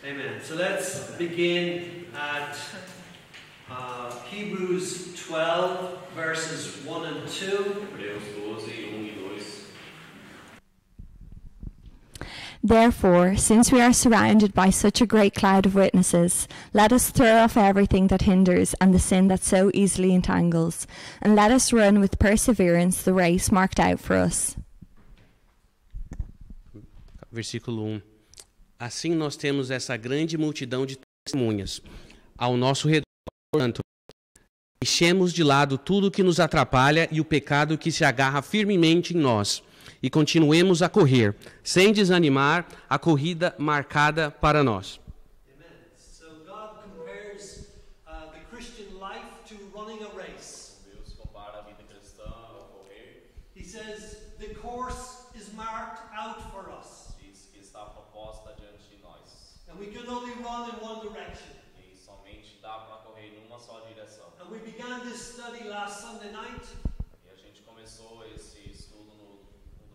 Amen. So let's begin at Hebrews 12, verses 1 and 2. Hebreus 12, 1 e 2. Therefore, since we are surrounded by such a great cloud of witnesses, let us throw off everything that hinders and the sin that so easily entangles, and let us run with perseverance the race marked out for us. Versículo 1. Assim nós temos essa grande multidão de testemunhas ao nosso redor, portanto, deixemos de lado tudo que nos atrapalha e o pecado que se agarra firmemente em nós, e continuemos a correr, sem desanimar, a corrida marcada para nós. Amen. So God compares the Christian life to running a race. Deus compara a vida cristã ao correr. He says the course is marked out for us. Diz que está proposta diante de nós. And we can only run in one direction. E somente dá para correr em uma só direção. And we began this study last Sunday night. E a gente começou esse estudo no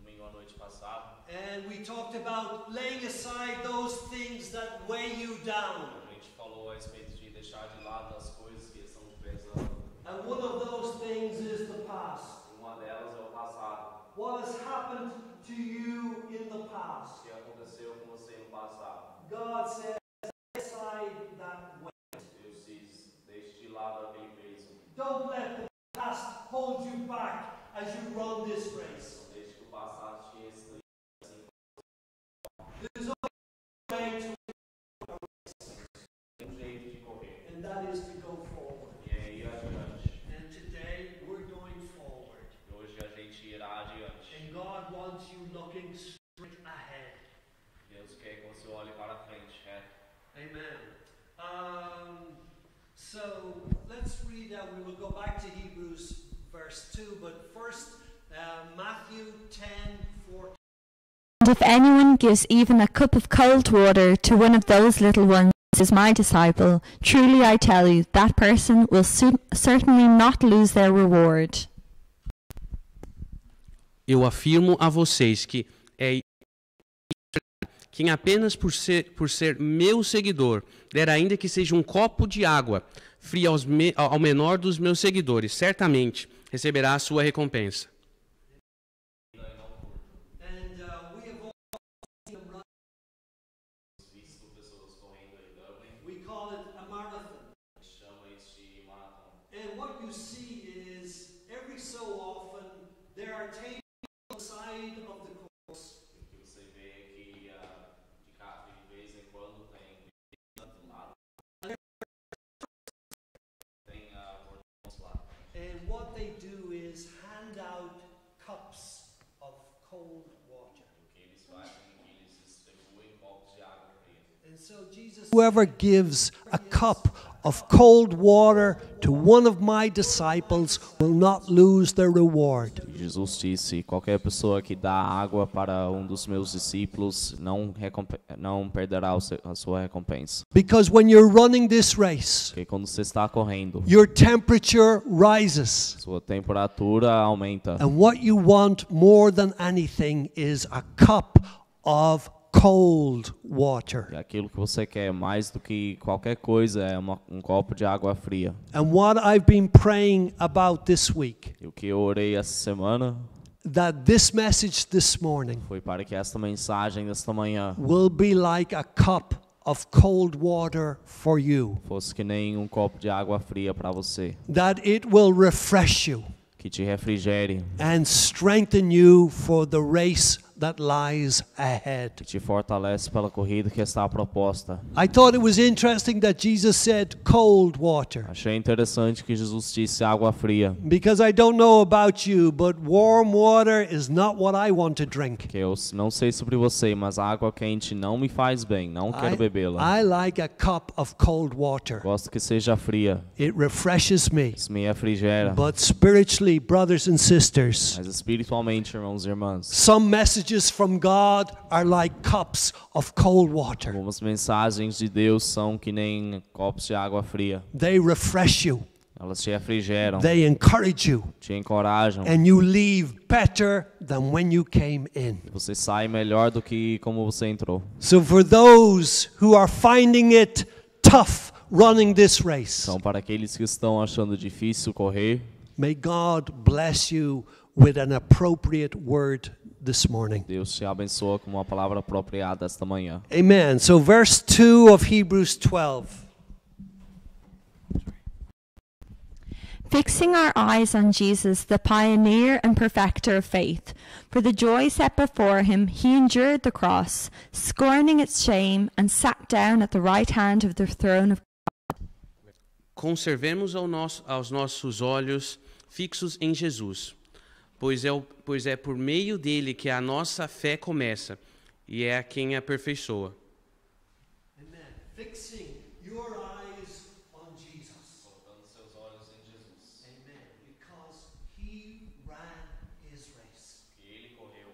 domingo à noite passado. And we talked about laying aside those things that weigh you down. A gente falou a respeito de deixar de lado as coisas que estão te pesando. And one of those things is the past. Uma delas é o passado. What has happened to you in the past? O que aconteceu com você no passado? God says, lay aside that weight. Deus diz, deixe de lado aquele peso. Don't let the past hold you back as you run this race. Não deixe que o passado te restrua. There's only one way to, Tem um jeito de correr. and that is to go forward. E é ir adiante. And today we're going forward. E hoje a gente irá adiante. And God wants you looking straight ahead. Deus quer que você olhe para frente, Amen. So let's read. We will go back to Hebrews verse 2, but first Matthew 10:14. And if anyone gives even a cup of cold water to one of those little ones as my disciple, truly I tell you, that person will certainly not lose their reward. Eu afirmo a vocês que quem apenas por ser meu seguidor der ainda que seja um copo de água fria ao menor dos meus seguidores, certamente receberá a sua recompensa. And we have all seen them run. visto pessoas correndo em Dublin. We call it a marathon. Chama isso de maratona. And what you see is every so often there are tables on the side of the course. O que você vê é que de vez em quando tem do lado. Tem portões lá. And what they do is hand out cups of cold water. O que eles fazem é que eles distribuem copos de água fria. And so Jesus, whoever gives a cup of cold water to one of my disciples will not lose their reward. Jesus disse: qualquer pessoa que dá água para um dos meus discípulos não perderá a sua recompensa. Because when you're running this race, Porque quando você está correndo, your temperature rises. sua temperatura aumenta. And what you want more than anything is a cup of cold water. E aquilo que você quer mais do que qualquer coisa é um copo de água fria. And what I've been praying about this week, E o que eu orei essa semana that this message this morning foi para que esta mensagem desta manhã will be like a cup of cold water for you. fosse que nem um copo de água fria para você, That it will refresh you que te refrigere, and strengthen you for the race that lies ahead. que te fortalece pela corrida que está proposta. I thought it was interesting that Jesus said cold water, Achei interessante que Jesus disse água fria, because I don't know about you, but warm water is not what I want to drink. que eu não sei sobre você, mas a água quente não me faz bem, não quero bebê-la. I like a cup of cold water. Gosto que seja fria, It refreshes me. isso me refrigera. But spiritually, brothers and sisters, Mas espiritualmente, irmãos e irmãs, some messages from God are like cups of cold water. algumas mensagens de Deus são que nem copos de água fria. They refresh you. Elas te refrigeram, They encourage you. te encorajam. And you leave better than when you came in. Você sai melhor do que como você entrou. So for those who are finding it tough running this race, Então, para aqueles que estão achando difícil correr, may God bless you with an appropriate word this morning. Deus te abençoa com uma palavra apropriada esta manhã. Amen. So verse 2 of Hebrews 12. Fixing our eyes on Jesus, the pioneer and perfecter of faith. For the joy set before him, he endured the cross, scorning its shame, and sat down at the right hand of the throne of God. Conservemos aos nossos olhos fixos em Jesus, pois é por meio dele que a nossa fé começa, e é a quem aperfeiçoa. Amen. Fixing your eyes on Jesus. Colocando seus olhos em Jesus. Amen. Because he ran his race. Ele correu.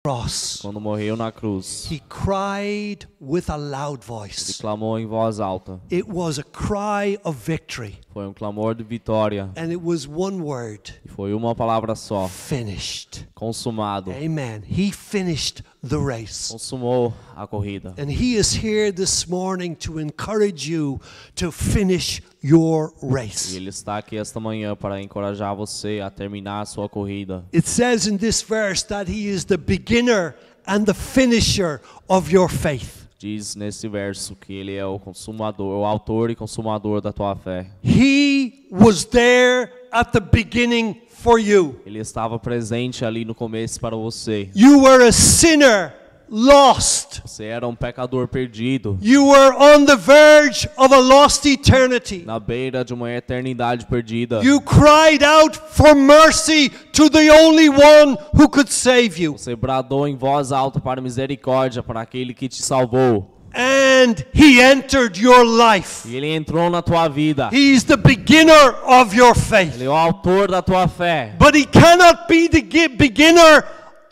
Cross. Quando morreu na cruz, He cried with a loud ele voice. clamou em voz alta. It was a cry of victory. Foi um clamor de vitória. And it was one word. E foi uma palavra só. Finished. Consumado. Amen. He finished the race. Consumou a corrida. And he is here this morning to encourage you to finish your E race. ele está aqui esta manhã para encorajar você a terminar a sua corrida. It says in this verse that he is the beginner and the finisher of your faith. Diz nesse verso que ele é o consumador, o autor e consumador da tua fé. He was there at the beginning for you. Ele estava presente ali no começo para você. You were a sinner, lost. Você era um pecador perdido, You were on the verge of a lost eternity. na beira de uma eternidade perdida. You cried out for mercy to the only one who could save you. Você bradou em voz alta para misericórdia para aquele que te salvou. And he entered your life. E ele entrou na tua vida. He's the beginner of your faith. Ele é o autor da tua fé. But he cannot be the beginner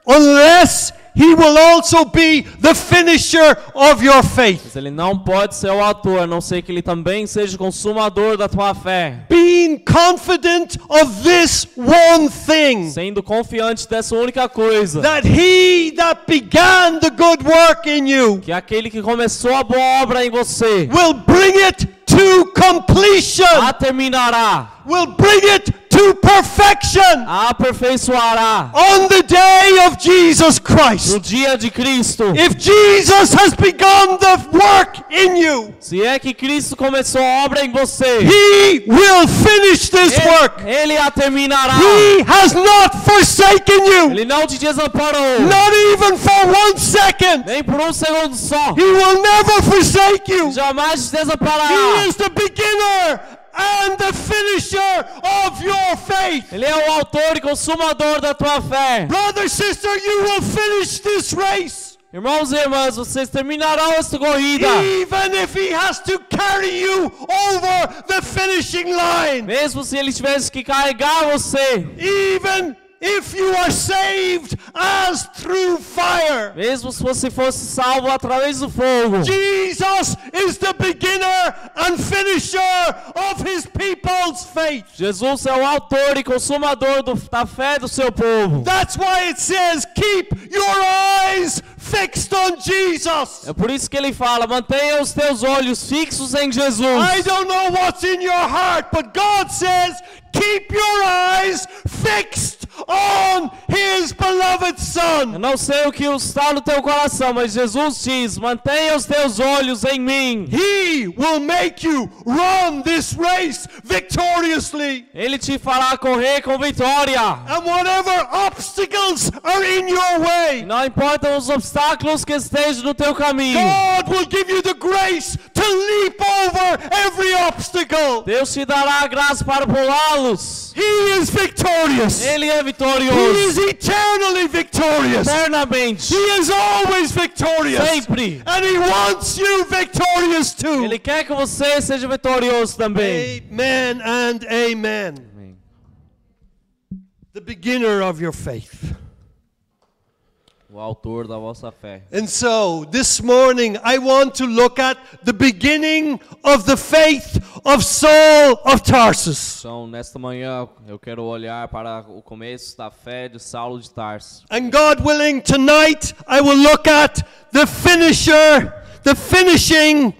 unless he will also be the finisher of your faith. Mas ele não pode ser o autor, a não ser que ele também seja o consumador da tua fé. Being confident of this one thing, Sendo confiante dessa única coisa. that he that began the good work in you Que aquele que começou a boa obra em você will bring it to completion, a terminará, will bring it to perfection a aperfeiçoará on the day of Jesus no Christ. dia de Cristo. If Jesus has begun the work in you, Se é que Cristo começou a obra em você, he will finish this work. Ele a terminará. He has not forsaken you, Ele não te desamparou, not even for 1 second. nem por um segundo só. He will never forsake you. Jamais te He desamparará. is the beginner and the finisher of your faith. Ele é o autor e consumador da tua fé. Brother, sister, you will finish this race. Irmãos e irmãs, vocês terminarão esta corrida. Even if he has to carry you over the finishing line. Mesmo se ele tivesse que carregar você. Even if you are saved as through fire. Mesmo se você fosse salvo através do fogo. Jesus is the beginner and finisher of his people's faith. Jesus é o autor e consumador da fé do seu povo. That's why it says, keep your eyes fixed on Jesus. É por isso que ele fala, mantenha os teus olhos fixos em Jesus. I don't know what's in your heart, but God says, keep your eyes fixed on his beloved Eu Son. não sei o que está no teu coração, mas Jesus diz, mantenha os teus olhos em mim. He will make you run this race victoriously. Ele te fará correr com vitória. And whatever obstacles are in your way, Não importam os obstáculos que estejam no teu caminho. God will give you the grace to leap over every obstacle. Deus te dará a graça para pulá-los. He is victorious. Ele é He vitorioso. is eternally victorious. Eternamente. He is always victorious. Sempre. And he wants you victorious too. Ele quer que você seja vitorioso também. Amen and amen. Amém. The beginner of your faith. o autor da vossa fé. And so, this morning, I want to look at the beginning of the faith of Saul of Tarsus. Então, nesta manhã, eu quero olhar para o começo da fé de Saulo de Tarso. And God willing, tonight, I will look at the finishing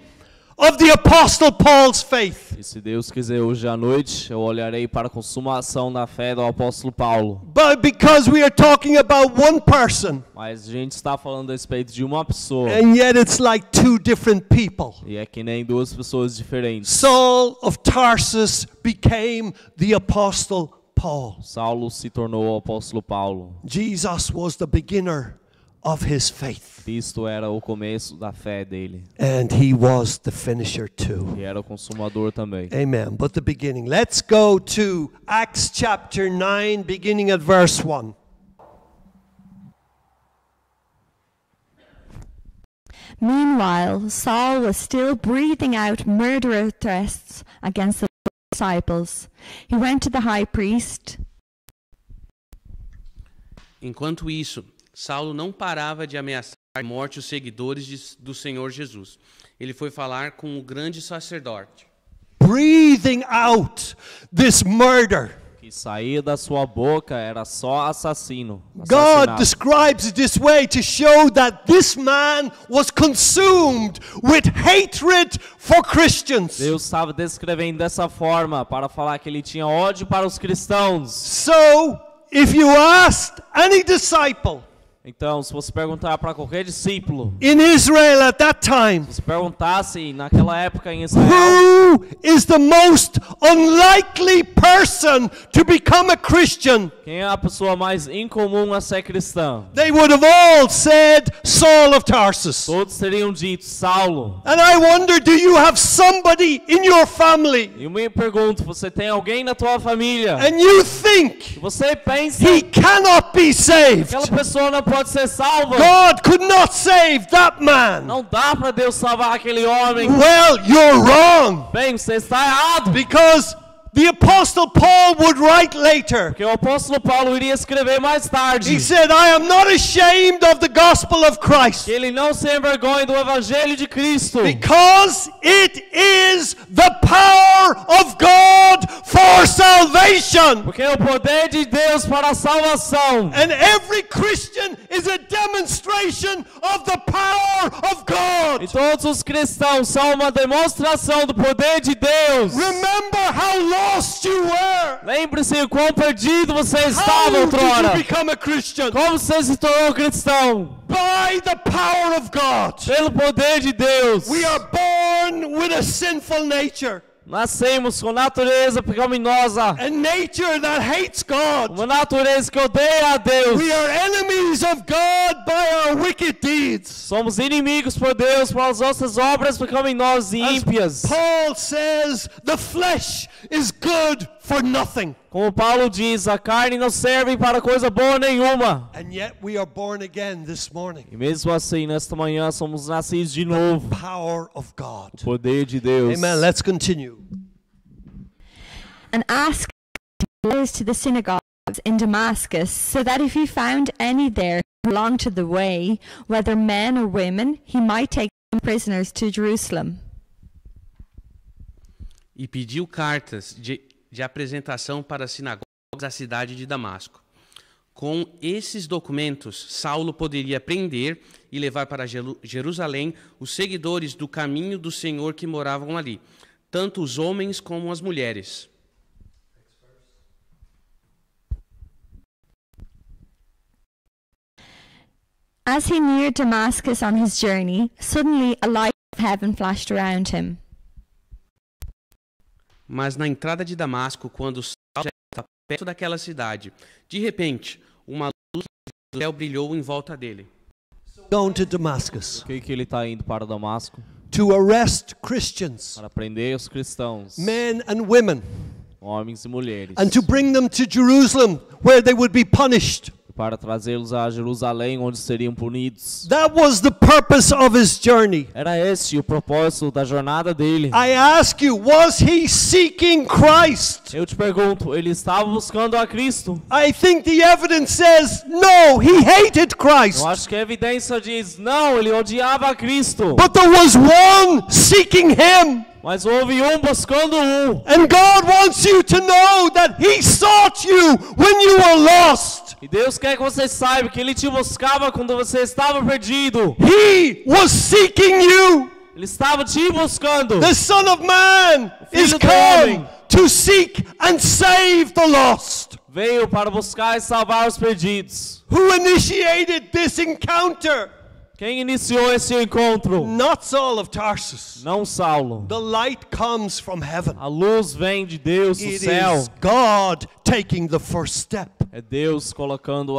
of the Apostle Paul's faith. E se Deus quiser, hoje à noite, eu olharei para a consumação da fé do apóstolo Paulo. But because we are talking about one person, Mas a gente está falando a respeito de uma pessoa. and yet it's like two different people. E é que nem duas pessoas diferentes. Saul of Tarsus became the Apostle Paul. Saulo se tornou o apóstolo Paulo. Jesus was the beginner of his faith. Cristo era o começo da fé dele. And he was the finisher too. E era o consumador também. Amen. But the beginning. Let's go to Acts chapter 9, beginning at verse 1. Meanwhile, Saul was still breathing out murderous threats against the disciples. He went to the high priest. Enquanto isso, Saulo não parava de ameaçar a morte os seguidores do Senhor Jesus. Ele foi falar com o grande sacerdote. Breathing out this murder. Que saía da sua boca era só assassino. God assassinato. describes it this way to show that this man was consumed with hatred for Christians. Deus estava descrevendo dessa forma para falar que ele tinha ódio para os cristãos. So, if you asked any disciple Então, se você perguntar para qualquer discípulo, in Israel at that time, se perguntasse naquela época em Israel, who is the most unlikely person to become a Christian? quem é a pessoa mais incomum a ser cristã? They would have all said Saul of Tarsus. Todos teriam dito Saulo. And I wonder, do you have somebody in your family E eu me pergunto, você tem alguém na tua família? and you think Você pensa he que cannot be saved? aquela pessoa não pode ser salva? God could not save that man. Não dá para Deus salvar aquele homem. Well, you're wrong. Bem, você está errado. Because the Apostle Paul would write later. Porque o apóstolo Paulo iria escrever mais tarde He said, I am not ashamed of the gospel of Christ, que ele não se envergonha do evangelho de Cristo, because it is the power of God for salvation. porque é o poder de Deus para a salvação. And every Christian is a demonstration of the power of E God. todos os cristãos são uma demonstração do poder de Deus. Remember how lost you were. Lembre-se o quão perdido você How estava did outrora. you become a Christian? Como você se tornou cristão? By the power of God. Pelo poder de Deus. We are born with a sinful nature, Nascemos com natureza pecaminosa, a nature that hates God. uma natureza que odeia a Deus. We are enemies of God by our wicked deeds. Somos inimigos por Deus pelas nossas obras pecaminosas e As ímpias. Paul says, the flesh is good for nothing. Como Paulo diz, a carne não serve para coisa boa nenhuma. And yet we are born again this morning. E mesmo assim, nesta manhã, somos nascidos de novo. Power of God. O poder de Deus. Amen. Let's continue. And asked letters to the synagogues in Damascus, so that if he found any there who belonged to the way, whether men or women, he might take them prisoners to Jerusalem. E pediu cartas de apresentação para as sinagogas da cidade de Damasco. Com esses documentos, Saulo poderia prender e levar para Jerusalém os seguidores do caminho do Senhor que moravam ali, tanto os homens como as mulheres. As he neared Damascus on his journey, suddenly a light of heaven flashed around him. Mas na entrada de Damasco, quando Saulo já estava perto daquela cidade, de repente, uma luz do céu brilhou em volta dele. Going to Damascus Por que ele está indo para Damasco? to arrest Christians, Para prender os cristãos, men and women, homens e mulheres. and to bring them to Jerusalem where they would be punished. para trazê-los a Jerusalém, onde seriam punidos. That was the purpose of his journey. Era este o propósito da jornada dele. I ask you, was he seeking Christ? Eu te pergunto, ele estava buscando a Cristo? I think the evidence says, no, he hated Christ. Eu acho que a evidência diz, não, ele odiava a Cristo. But there was one seeking him. Mas houve um buscando um. And God wants you to know that he sought you when you were lost. E Deus quer que você saiba que ele te buscava quando você estava perdido. He was seeking you. Ele estava te buscando. The Son of Man is Filho do come homem. to seek and save the lost. Veio para buscar e salvar os perdidos. Who initiated this encounter? Quem iniciou esse encontro? Not Saul of Tarsus. Não Saulo. The light comes from heaven. A luz vem de Deus do It céu. is God taking the first step. É Deus colocando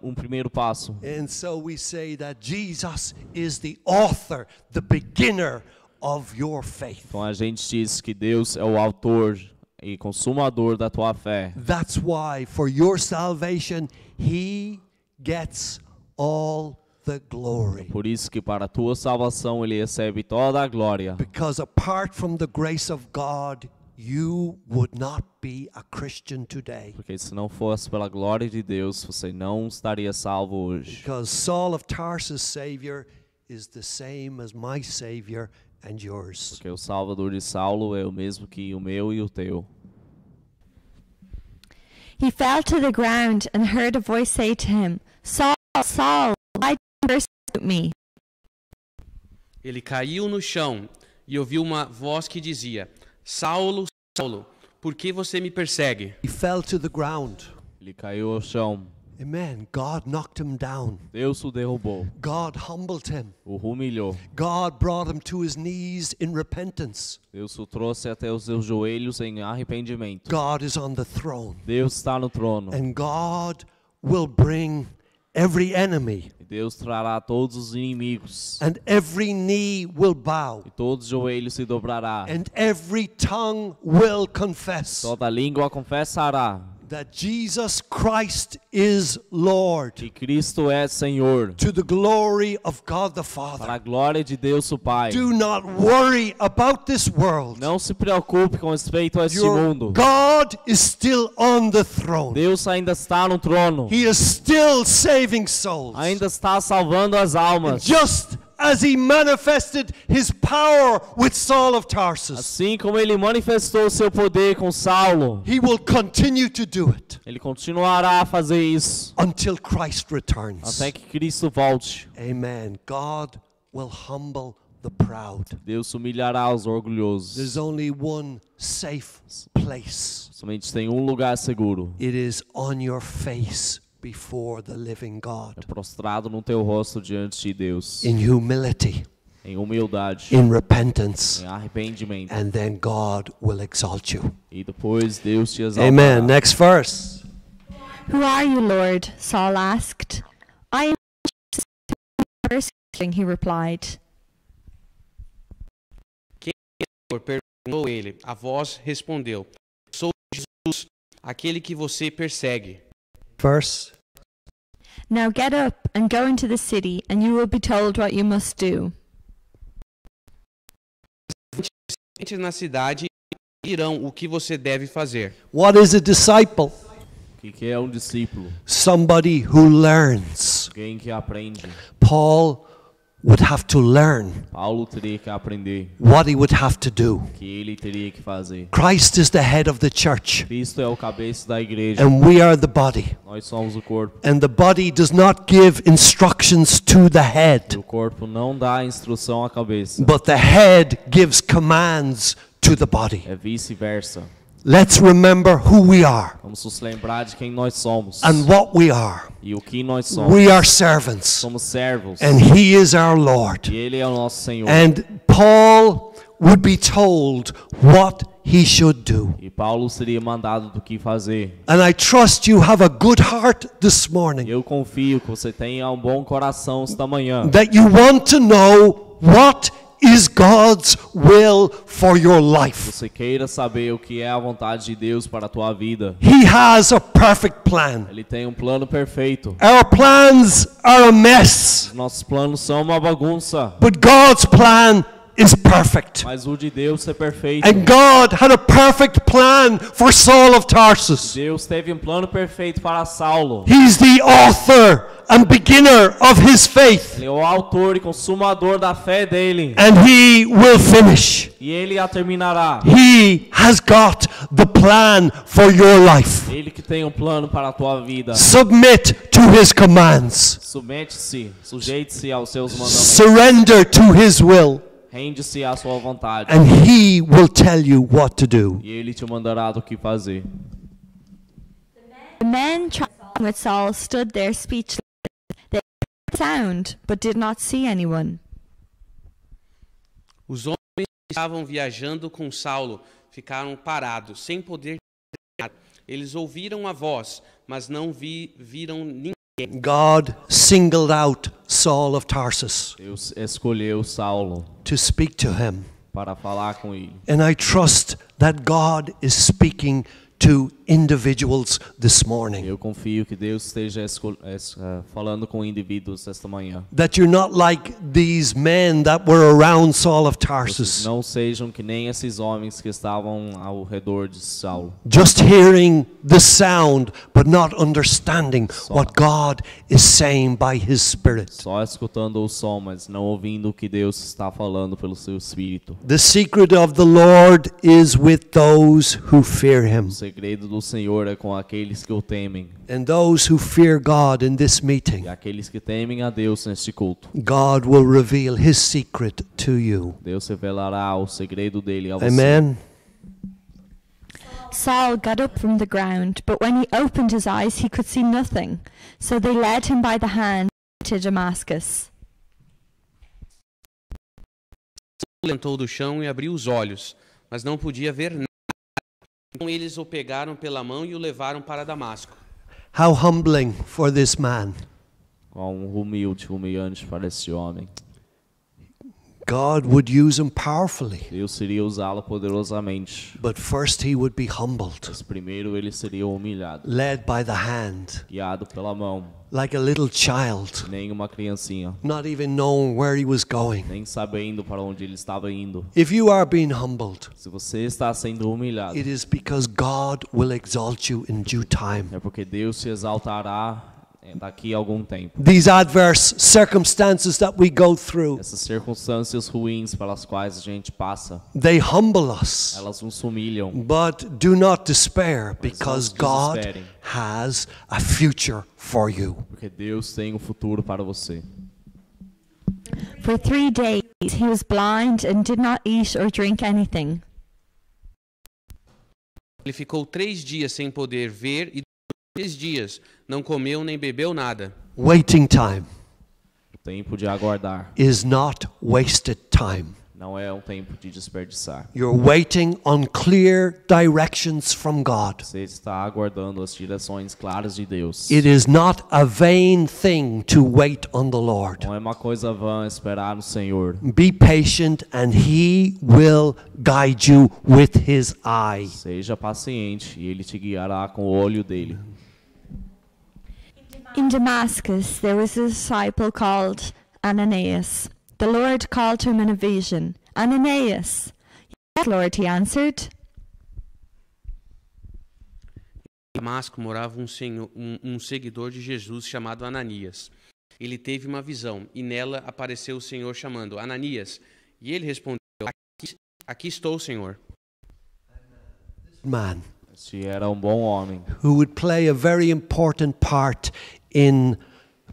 um primeiro passo. And so we say that Jesus is the author, the beginner of your faith. Então a gente diz que Deus é o autor e consumador da tua fé. That's why for your salvation he gets all the glory. Por isso que para a tua salvação ele recebe toda a glória. Because apart from the grace of God, you would not be a Christian today. Porque se não fosse pela glória de Deus, você não estaria salvo hoje. Because Saul of Tarsus' Savior is the same as my Savior and yours. Porque o Salvador de Saulo é o mesmo que o meu e o teu. He fell to the ground and heard a voice say to him, Saul, Saul, why do you persecute me? Ele caiu no chão e ouviu uma voz que dizia: Saulo, Saulo, por que você me persegue? He fell to the ground. Ele caiu ao chão. Amen. God knocked him down. Deus o derrubou. God humbled him. O humilhou. God brought him to his knees in repentance. Deus o trouxe até os seus joelhos em arrependimento. God is on the throne. Deus está no trono. And God will bring every enemy. E Deus trará todos os inimigos. And every knee will bow. E todos os joelhos se dobrará. And every tongue will confess Toda língua confessará that Jesus Christ is Lord, que Cristo é Senhor, to the glory of God the para Father. a glória de Deus o Pai. Do not worry about this world. Não se preocupe com respeito a este Your mundo. God is still on the throne. Deus ainda está no trono. He is still saving souls. Ainda está salvando as almas. Just as he manifested his power with Saul of Tarsus, Assim como ele manifestou seu poder com Saulo, he will continue to do it ele continuará a fazer isso until Christ returns. até que Cristo volte. Amen. God will humble the proud. Deus humilhará os orgulhosos. There's only one safe place. Somente tem um lugar seguro. It is on your face before the living God. É prostrado no teu rosto diante de Deus, In humility, em humildade, in repentance, em arrependimento. and then God will exalt you. E depois Deus te exaltará. Amen. Next verse. Who are you, Lord? Saul asked. I am Jesus whom you are persecuting, he replied. Perguntou ele. A voz respondeu: Sou Jesus, aquele que você persegue. Verse. Now get up and go into the city, and you will be told what you must do. Entre na cidade e dirão o que você deve fazer. What is a disciple? O que é um discípulo? Somebody who learns. Alguém que aprende. Paul would have to learn Paulo teria que aprender what he would have to do. o que ele teria que fazer. Christ is the head of the church, Cristo é o cabeça da igreja. and we are the body. Nós somos o corpo. And the body does not give instructions to the E head, o corpo não dá instrução à cabeça. but the head gives commands to the body. É vice-versa. Let's remember who we are Vamos nos lembrar de quem nós somos and what we are. e o que nós somos. We are servants, Somos servos and he is our Lord. e Ele é o nosso Senhor. And Paul would be told what he should do. E Paulo seria mandado do que fazer. And I trust you have a good heart this morning, Eu confio que você tenha um bom coração esta manhã. that you want to know what is God's will for your life. Você queira saber o que é a vontade de Deus para a tua vida. He has a perfect plan. Ele tem um plano perfeito. Our plans are a mess, Os nossos planos são uma bagunça, but God's plan is perfect. mas o de Deus é perfeito. And God had a perfect plan for Saul of Tarsus. Deus teve um plano perfeito para Saulo. He's the author and beginner of his faith, Ele é o autor e consumador da fé dele. and he will finish. E ele a terminará. He has got the plan for your life. Ele que tem um plano para a tua vida. Submit to his commands. Submete-se, sujeite-se aos seus mandamentos. Surrender to his will, Rende-se à sua vontade. and he will tell you what to do. E ele te mandará do que fazer. The men traveling with Saul stood there speechless. They heard sound, but did not see anyone. Os homens que estavam viajando com Saulo ficaram parados, sem poder dizer nada. Eles ouviram a voz, mas não viram ninguém. God singled out Saul of Tarsus Deus escolheu Saulo to speak to him. para falar com ele. And I trust that God is speaking to individuals this morning. Eu confio que Deus esteja falando com indivíduos esta manhã. That you're not like these men that were around Saul of Vocês Tarsus, não sejam que nem esses homens que estavam ao redor de Saulo. just hearing the sound but not understanding what God is saying by his Spirit. Só escutando o som, mas não ouvindo o que Deus está falando pelo seu espírito. The secret of the Lord is with those who fear him. O segredo do Senhor é com aqueles que o temem. And those who fear God in this meeting, E aqueles que temem a Deus neste culto. God will reveal his secret to you. Deus revelará o segredo dele a você. Amen. Saul got up from the ground, but when he opened his eyes, he could see nothing. So they led him by the hand to Damascus. Levantou do chão e abriu os olhos, mas não podia ver nada. Então eles o pegaram pela mão e o levaram para Damasco. How humbling for this man. Quão humilhante para esse homem. God would use him powerfully, Deus iria usá-lo poderosamente. but first he would be humbled, Mas primeiro ele seria humilhado, led by the hand, guiado pela mão, like a little child, nem uma criancinha, not even knowing where he was going. nem sabendo para onde ele estava indo. If you are being humbled, Se você está sendo humilhado, it is because God will exalt you in due time. é porque Deus te exaltará daqui a algum tempo. These adverse circumstances that we go through, Essas circunstâncias ruins pelas quais a gente passa, they humble us. elas nos humilham. But do not despair, Mas because não God desesperem. has a future for you. Porque Deus tem um futuro para você. For 3 days he was blind and did not eat or drink anything. Ele ficou 3 dias sem poder ver e 3 dias não comeu nem bebeu nada. Waiting time O tempo de aguardar is not wasted time. não é um tempo de desperdiçar. You're waiting on clear directions from God. Você está aguardando as direções claras de Deus. It is not a vain thing to wait on the Lord. Não é uma coisa vã esperar no Senhor. Be patient and He will guide you with His eye. Seja paciente e Ele te guiará com o olho dele. In Damascus there was a disciple called Ananias. The Lord called to him in a vision, "Ananias." "Yes, Lord," he answered. Em Damasco morava um seguidor de Jesus chamado Ananias. Ele teve uma visão e nela apareceu o Senhor chamando Ananias. E ele respondeu: aqui estou, Senhor. Man Este era um bom homem who would play a very important part in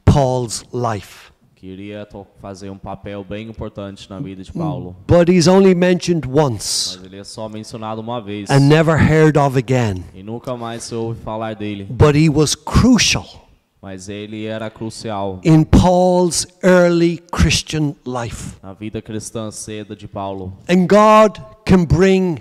Paul's life. que iria fazer um papel bem importante na vida de Paulo. But he's only mentioned once Mas ele é só mencionado uma vez and never heard of again. e nunca mais se ouve falar dele. But he was crucial Mas ele era crucial in Paul's early Christian life. na vida cristã cedo de Paulo. And God can bring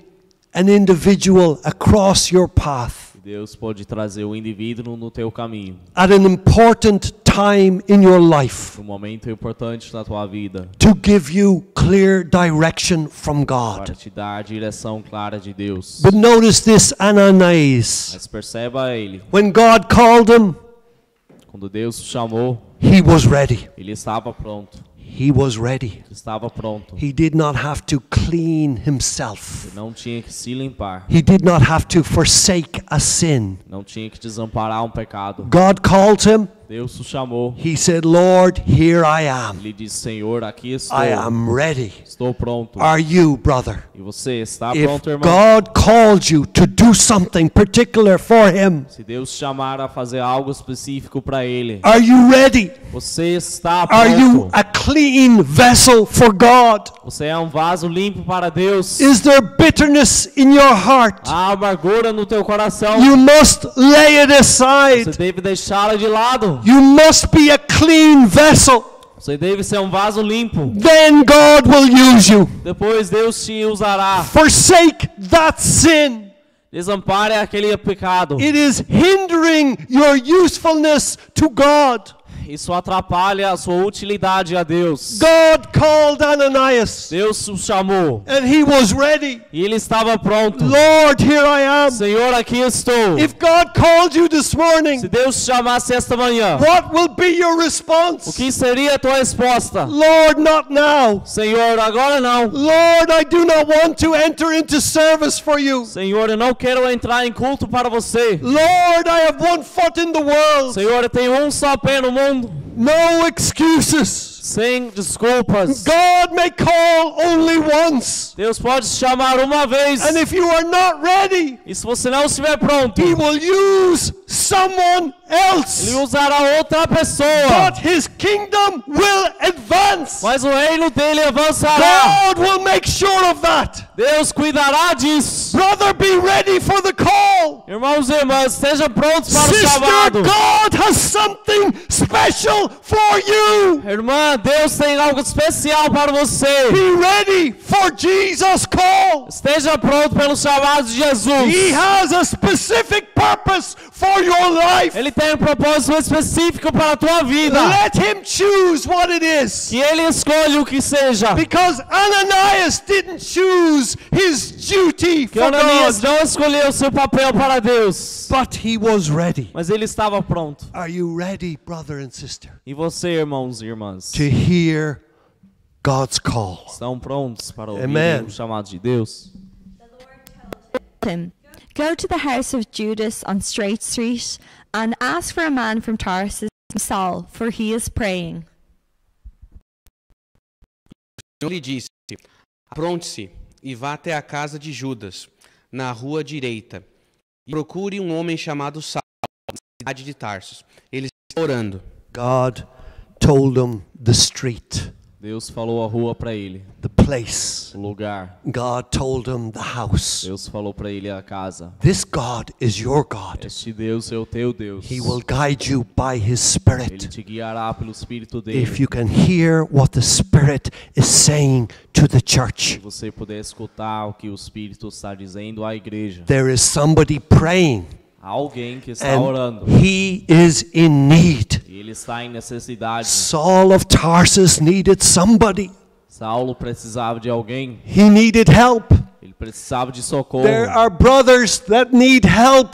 an individual across your path Deus pode trazer o indivíduo no teu caminho at an important time in your life Um momento importante na tua vida to give you clear direction from para God. te dar a direção clara de Deus. But notice this Ananias. Mas perceba ele, When God called him, quando Deus o chamou, he was ready. ele estava pronto. He was ready. Estava pronto. He did not have to clean himself. Não tinha que se limpar. He did not have to forsake a sin. Não tinha que desamparar um pecado. God called him. Deus o chamou. He said, Lord, here I am. Ele disse, Senhor, aqui estou. I am ready. Estou pronto. Are you, brother? E você está If pronto, irmão? God called you to do something particular for him, Se Deus te chamar a fazer algo específico para Ele, are you ready? você está Are you pronto. a clean vessel for God? Você é um vaso limpo para Deus. Is there bitterness in your heart? Há amargura no teu coração. You must lay it Você aside. deve deixá-la de lado. You must be a clean vessel. Você deve ser um vaso limpo. Then God will use you. Depois Deus te usará. Forsake that sin. Desampare aquele pecado. It is hindering your usefulness to God. Isso atrapalha a sua utilidade a Deus. God called Ananias Deus o chamou and he was ready. e ele estava pronto. Lord, here I am. Senhor, aqui estou. If God called you this Se morning, Deus te chamasse esta manhã, what will be your o response? que seria a tua resposta? Lord, not now. Senhor, agora não. Lord, I do not want to enter into service for you. Senhor, eu não quero entrar em culto para você. Lord, I have one foot in the world. Senhor, eu tenho um só pé no mundo. No excuses. Sem desculpas. God may call only once. Deus pode te chamar uma vez. And if you are not ready, E se você não estiver pronto, he will use someone else. Ele usará outra pessoa. But his kingdom will advance. Mas o reino dele avançará. God will make sure of that. Deus cuidará disso. Brother, be ready for the call. Irmãos e irmãs, estejam prontos para o Sister, chamado. God has something special for you. Irmã, Deus tem algo especial para você. Be ready for Jesus' call. Esteja pronto pelo chamado de Jesus. He has a specific purpose for your life. Ele tem um propósito específico para a tua vida. Let him choose what it is. Que ele escolha o que seja. Because Ananias didn't choose his duty Que for Ananias God, não escolheu seu papel para Deus. but he was ready. Mas ele estava pronto. Are you ready, brother and sister, E você, irmãos e irmãs, to hear God's call? estão prontos para ouvir Amen. o chamado de Deus? him, Go to the house of Judas on Straight Street and ask for a man from Tarsus, Saul, for he is praying. O Senhor lhe disse: apronte-se e vá até a casa de Judas, na rua direita, e procure um homem chamado Saulo, na cidade de Tarsus. Ele está orando. God told him the street, Deus falou a rua para ele, the place. o lugar. God told him the house. Deus falou para ele a casa. This God is your God. Este Deus é o teu Deus. He will guide you by His Ele Spirit. te guiará pelo Espírito dele. If you can hear what the Spirit is saying to the church, Se você puder escutar o que o Espírito está dizendo à igreja. there is somebody praying Há alguém que está orando. and he is in need. E ele está em necessidade. Saul of Tarsus needed somebody. Saulo precisava de alguém. He needed help. Ele precisava de socorro. There are brothers that need help.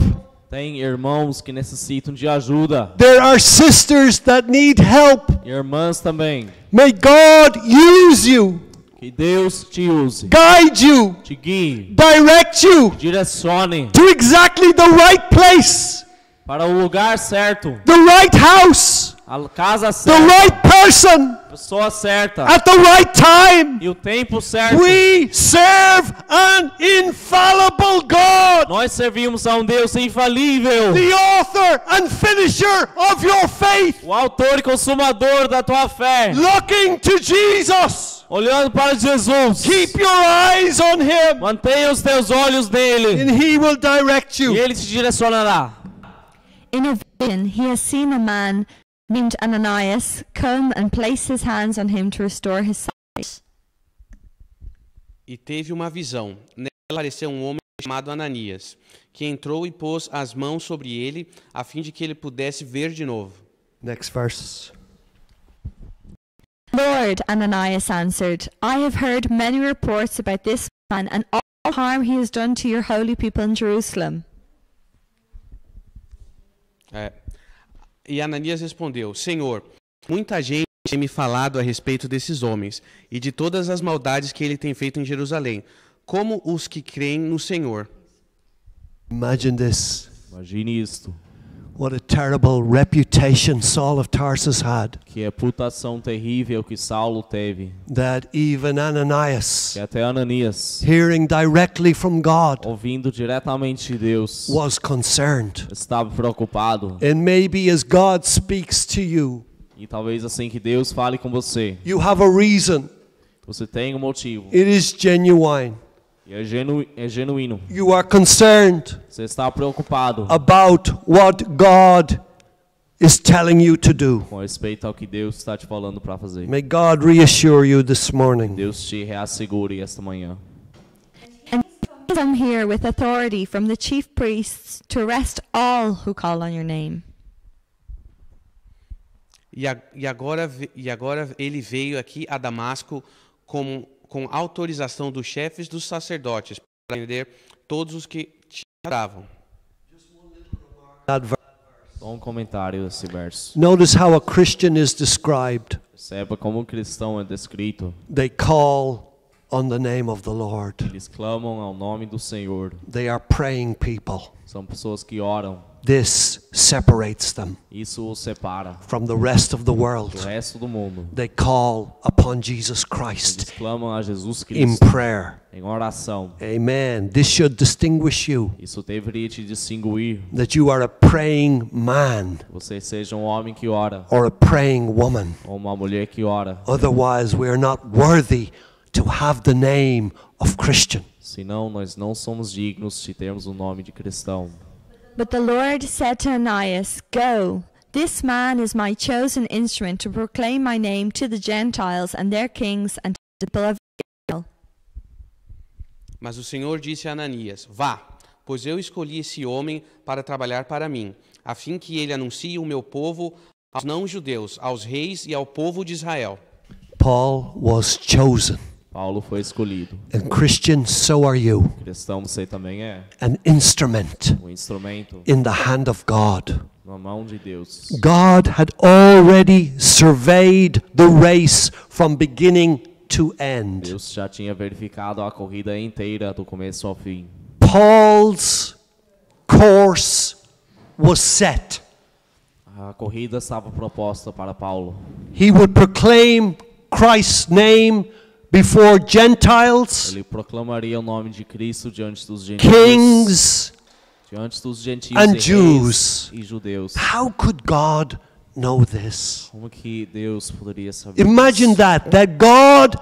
Tem irmãos que necessitam de ajuda. There are sisters that need help. Irmãs também. May God use you, Que Deus te use. guide you, Te guie. direct you Direcione to exactly the right place, para o lugar certo. the right house, A casa the certa. right person, A pessoa certa. at the right time. E o tempo certo. We serve an infallible God, Nós servimos a um Deus infalível. the author and finisher of your faith, O autor e consumador da tua fé. looking to Jesus. Olhando para Jesus. Keep your eyes on Him, Mantenha os teus olhos nele. and He will direct E you. ele te direcionará. In a vision, he has seen a man named Ananias come and place his hands on him to restore his sight. E teve uma visão. Nela apareceu um homem chamado Ananias, que entrou e pôs as mãos sobre ele, a fim de que ele pudesse ver de novo. Next verse. Lord, Ananias answered, I have heard many reports about this man and all the harm he has done to your holy people in Jerusalem. E Ananias respondeu: Senhor, muita gente tem me falado a respeito desses homens e de todas as maldades que ele tem feito em Jerusalém, como os que creem no Senhor. Imagine this. Imagine isto. What a terrible reputation Saul of Tarsus had. Que reputação terrível que Saulo teve. That even Ananias, Que até Ananias, hearing directly from God, ouvindo diretamente de Deus, was concerned. estava preocupado. And maybe as God speaks to you, E talvez assim que Deus fale com você, you have a reason. você tem um motivo. It is genuine. E é genuíno. You are concerned Você está preocupado about what God is telling you to do. com respeito ao que Deus está te falando para fazer. May God reassure you this morning. Deus te reassegure esta manhã. And he come here with authority from the chief priests to arrest all who call on your name. E agora ele veio aqui a Damasco com autorização dos chefes dos sacerdotes para prender todos os que te adoravam. Só um comentário desse verso. Notice how a Christian is described. Perceba como um cristão é descrito. They call on the name of the Lord. Eles clamam ao nome do Senhor. They are praying people. São pessoas que oram. This separates them Isso os separa from the rest of the world. do resto do mundo. They call upon Jesus Eles Christ clamam a Jesus in Cristo prayer. em oração. Amen. This should distinguish you, Isso deveria te distinguir. that you are a praying man Você seja um homem que ora or a praying woman. ou uma mulher que ora. Otherwise, we are not worthy to have the name of Christian. Senão, nós não somos dignos de termos o nome de cristão. But the Lord said to Ananias, Go, this man is my chosen instrument to proclaim my name to the Gentiles and their kings and to the people of Israel. Mas o Senhor disse a Ananias: Vá, pois eu escolhi esse homem para trabalhar para mim, a fim que ele anuncie o meu povo aos não-judeus, aos reis e ao povo de Israel. Paul was chosen. Paulo foi escolhido. And Christian, so are you. Cristão você também é. An instrument Um instrumento in the hand of God. na mão de Deus. God had already surveyed the race from beginning to end. Deus já tinha verificado a corrida inteira do começo ao fim. Paul's course was set. A corrida estava proposta para Paulo. He would proclaim Christ's name before Gentiles, Ele proclamaria o nome de Cristo diante dos gentios, kings, diante dos gentios and e Jews. reis e judeus. How could God know this? Como que Deus poderia saber Imagine isso? that God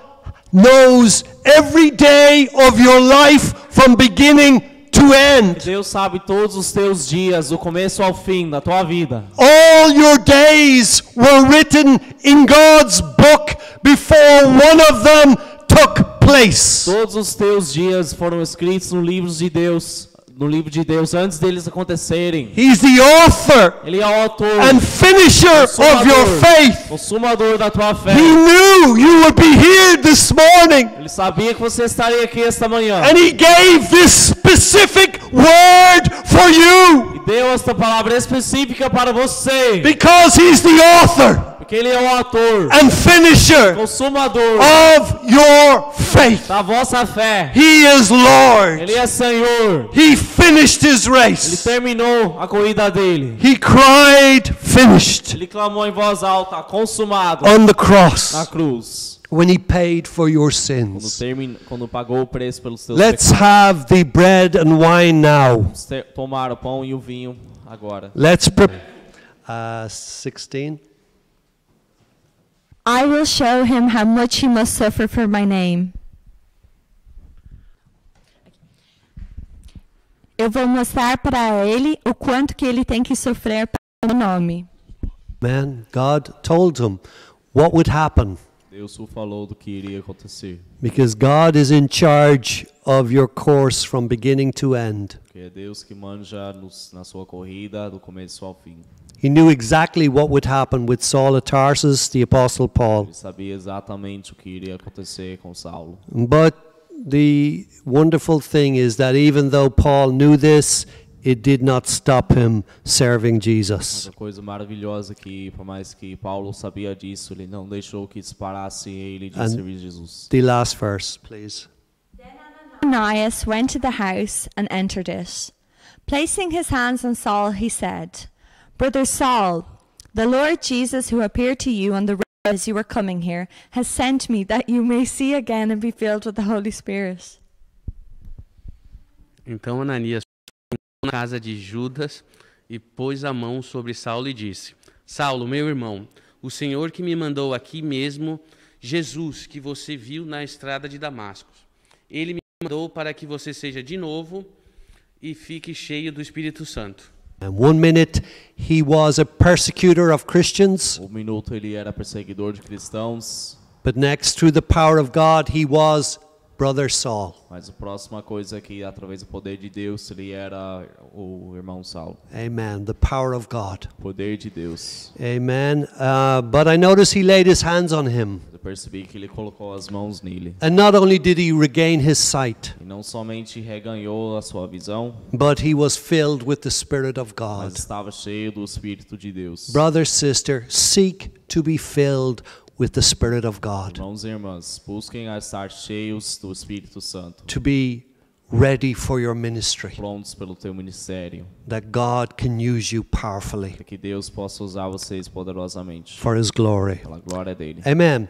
knows every day of your life from beginning to end. Deus sabe todos os teus dias, do começo ao fim da tua vida. All your days were written in God's book before one of them took place. Todos os teus dias foram escritos no livro de Deus, antes deles acontecerem. He's the author Ele é o autor, and finisher of your faith. consumador da tua fé. He knew you would be here this morning, Ele sabia que você estaria aqui esta manhã. and He gave this specific word for you E deu esta palavra específica para você. because He's the author Porque Ele é o autor, and finisher consumador of your faith. da vossa fé. He is Lord. Ele é Senhor. He finished His Ele race. terminou a corrida dele. He cried, finished, Ele clamou em voz alta, consumado, on the cross na cruz. when He paid for your sins. Quando pagou o preço pelos teus Let's pecados. have the bread and wine now. Vamos tomar o pão e o vinho agora. Let's prepare. 16. I will show him how much he must suffer for my name. Eu vou mostrar para ele o quanto que ele tem que sofrer pelo meu nome. Man, God told him what would happen Deus o falou do que iria acontecer. because God is in charge of your course from beginning to end. Porque é Deus que manja na sua corrida do começo ao fim. He knew exactly what would happen with Saul of Tarsus, the Apostle Paul. Ele sabia exatamente o que iria acontecer com Saulo. But the wonderful thing is that even though Paul knew this, it did not stop him serving Mas Jesus. a coisa maravilhosa é que, por mais que Paulo sabia disso, ele não deixou que isso parasse ele de And- servir Jesus. The last verse, please. Ananias went to the house and entered it. Placing his hands on Saul, he said, Brother Saul, the Lord Jesus who appeared to you on the road as you were coming here has sent me that you may see again and be filled with the Holy Spirit. Então Ananias foi na casa de Judas e pôs a mão sobre Saulo e disse: Saulo, meu irmão, o Senhor que me mandou aqui mesmo, Jesus, que você viu na estrada de Damasco, ele me mandou para que você seja de novo e fique cheio do Espírito Santo. And 1 minute he was a persecutor of Christians, Um minuto ele era perseguidor de cristãos, but next, through the power of God, he was Brother Saul. mas a próxima coisa é que, através do poder de Deus, ele era o irmão Saulo. Amen. The power of God. Poder de Deus. Amen. But I notice he laid his hands on him. Eu percebi que ele colocou as mãos nele. And not only did he regain his sight, E não somente reganhou a sua visão, but he was filled with the Spirit of mas God. estava cheio do Espírito de Deus. Brother, sister, seek to be filled with the Spirit of God, Irmãos e irmãs, busquem a estar cheios do Espírito Santo, to be ready for your ministry, prontos pelo teu ministério, that God can use you powerfully para que Deus possa usar vocês poderosamente, for His glory. pela glória dele. Amen.